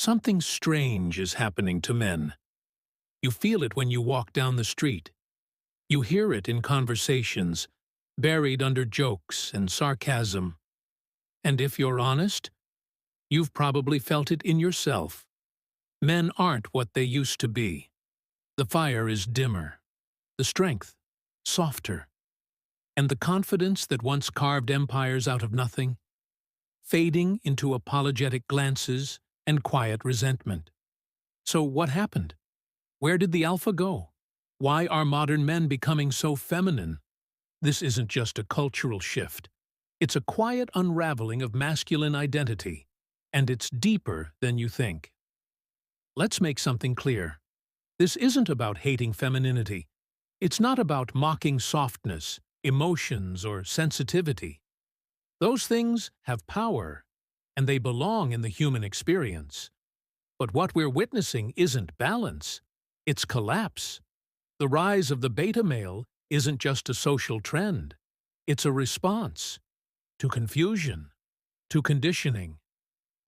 Something strange is happening to men. You feel it when you walk down the street. You hear it in conversations, buried under jokes and sarcasm. And if you're honest, you've probably felt it in yourself. Men aren't what they used to be. The fire is dimmer, the strength softer, and the confidence that once carved empires out of nothing, fading into apologetic glances and quiet resentment. So what happened? Where did the alpha go? Why are modern men becoming so feminine? This isn't just a cultural shift. It's a quiet unraveling of masculine identity, and it's deeper than you think. Let's make something clear. This isn't about hating femininity. It's not about mocking softness, emotions, or sensitivity. Those things have power, and they belong in the human experience. But what we're witnessing isn't balance, it's collapse. The rise of the beta male isn't just a social trend. It's a response to confusion, to conditioning,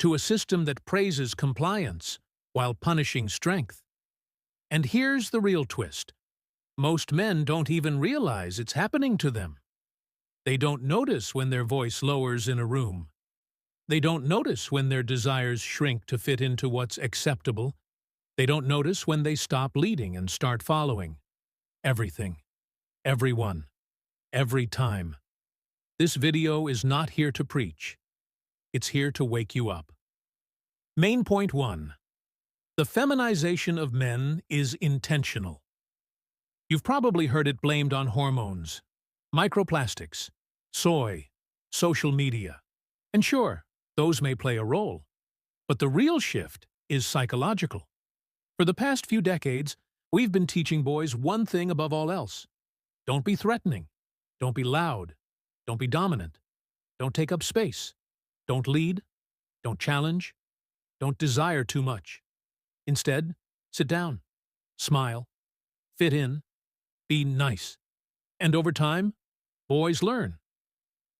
to a system that praises compliance while punishing strength. And here's the real twist. Most men don't even realize it's happening to them. They don't notice when their voice lowers in a room. They don't notice when their desires shrink to fit into what's acceptable. They don't notice when they stop leading and start following. Everything, everyone, every time. This video is not here to preach. It's here to wake you up. Main point 1. The feminization of men is intentional. You've probably heard it blamed on hormones, microplastics, soy, social media. And sure, those may play a role. But the real shift is psychological. For the past few decades, we've been teaching boys one thing above all else. Don't be threatening. Don't be loud. Don't be dominant. Don't take up space. Don't lead. Don't challenge. Don't desire too much. Instead, sit down, smile, fit in, be nice. And over time, boys learn.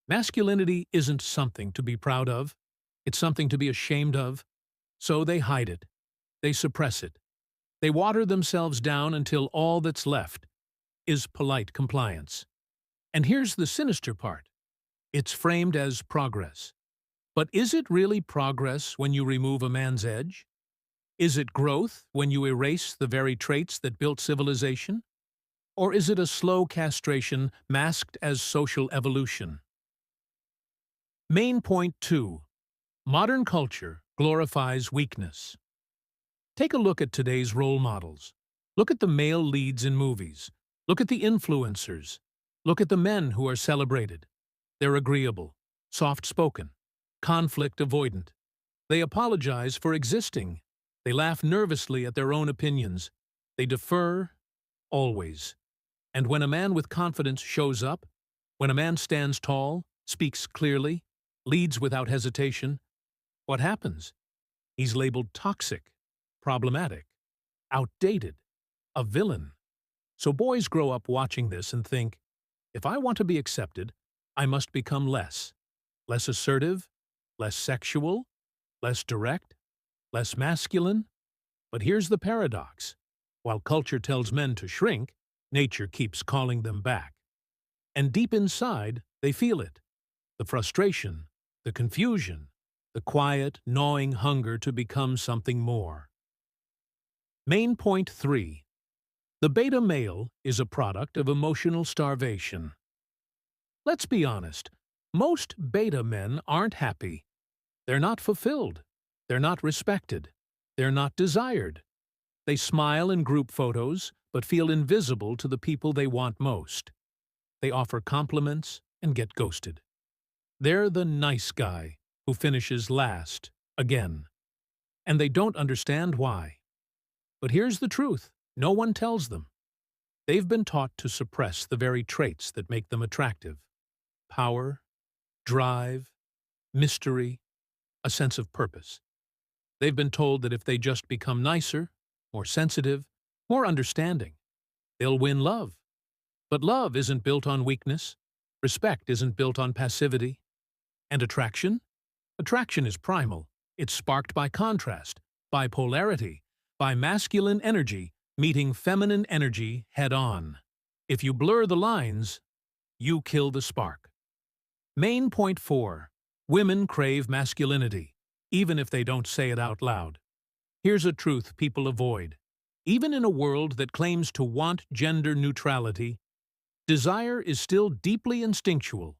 Masculinity isn't something to be proud of. It's something to be ashamed of. So they hide it. They suppress it. They water themselves down until all that's left is polite compliance. And here's the sinister part. It's framed as progress. But is it really progress when you remove a man's edge? Is it growth when you erase the very traits that built civilization? Or is it a slow castration masked as social evolution? Main point 2. Modern culture glorifies weakness. Take a look at today's role models. Look at the male leads in movies. Look at the influencers. Look at the men who are celebrated. They're agreeable, soft-spoken, conflict avoidant. They apologize for existing. They laugh nervously at their own opinions. They defer, always. And when a man with confidence shows up, when a man stands tall, speaks clearly, leads without hesitation, what happens? He's labeled toxic, problematic, outdated, a villain. So boys grow up watching this and think, if I want to be accepted, I must become less assertive, less sexual, less direct, less masculine. But here's the paradox. While culture tells men to shrink, nature keeps calling them back. And deep inside, they feel it. The frustration, the confusion, the quiet, gnawing hunger to become something more. Main point 3. The beta male is a product of emotional starvation. Let's be honest, most beta men aren't happy. They're not fulfilled. They're not respected. They're not desired. They smile in group photos, but feel invisible to the people they want most. They offer compliments and get ghosted. They're the nice guy who finishes last, again. And they don't understand why. But here's the truth. No one tells them. They've been taught to suppress the very traits that make them attractive. Power, drive, mystery, a sense of purpose. They've been told that if they just become nicer, more sensitive, more understanding, they'll win love. But love isn't built on weakness. Respect isn't built on passivity. And attraction? Attraction is primal. It's sparked by contrast, by polarity, by masculine energy meeting feminine energy head-on. If you blur the lines, you kill the spark. Main point 4. Women crave masculinity, even if they don't say it out loud. Here's a truth people avoid. Even in a world that claims to want gender neutrality, desire is still deeply instinctual.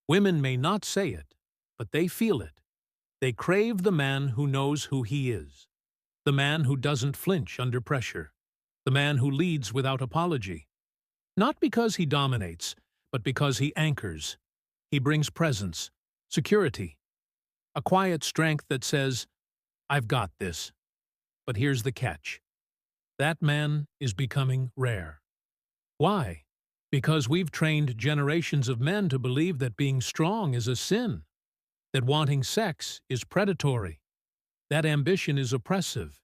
Women may not say it, but they feel it. They crave the man who knows who he is, the man who doesn't flinch under pressure, the man who leads without apology. Not because he dominates, but because he anchors. He brings presence, security, a quiet strength that says, "I've got this." But here's the catch. That man is becoming rare. Why? Because we've trained generations of men to believe that being strong is a sin, that wanting sex is predatory, that ambition is oppressive,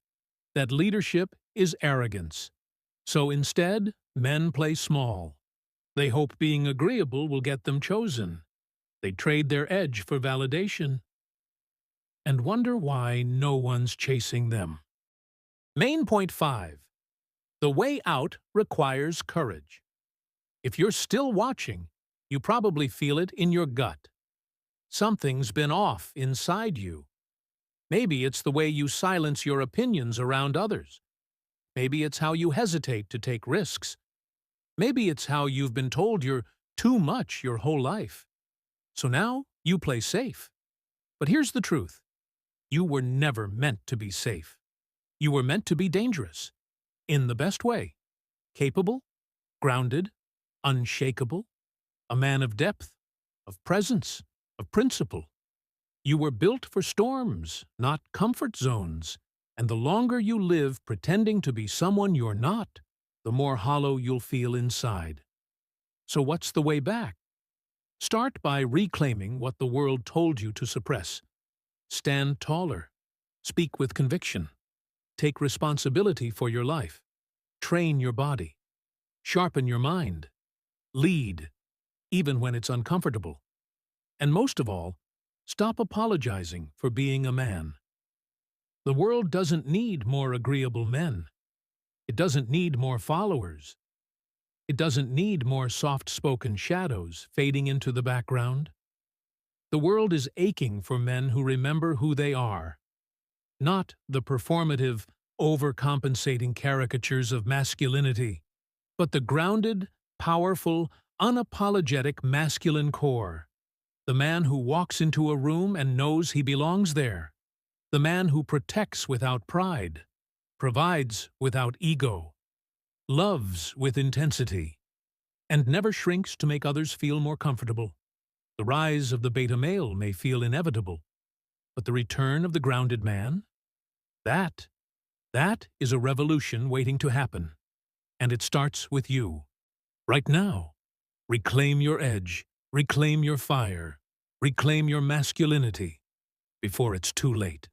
that leadership is arrogance. So instead, men play small. They hope being agreeable will get them chosen. They trade their edge for validation and wonder why no one's chasing them. Main point 5. The way out requires courage. If you're still watching, you probably feel it in your gut. Something's been off inside you. Maybe it's the way you silence your opinions around others. Maybe it's how you hesitate to take risks. Maybe it's how you've been told you're too much your whole life. So now you play safe. But here's the truth. You were never meant to be safe. You were meant to be dangerous. In the best way. Capable, grounded, unshakable, a man of depth, of presence, of principle. You were built for storms, not comfort zones, and the longer you live pretending to be someone you're not, the more hollow you'll feel inside. So what's the way back? Start by reclaiming what the world told you to suppress. Stand taller. Speak with conviction. Take responsibility for your life. Train your body. Sharpen your mind. Lead, even when it's uncomfortable. And most of all, stop apologizing for being a man. The world doesn't need more agreeable men. It doesn't need more followers. It doesn't need more soft-spoken shadows fading into the background. The world is aching for men who remember who they are, not the performative, overcompensating caricatures of masculinity, but the grounded, powerful, unapologetic masculine core. The man who walks into a room and knows he belongs there. The man who protects without pride, provides without ego, loves with intensity, and never shrinks to make others feel more comfortable. The rise of the beta male may feel inevitable, but the return of the grounded man? That is a revolution waiting to happen. And it starts with you. Right now. Reclaim your edge, reclaim your fire, reclaim your masculinity before it's too late.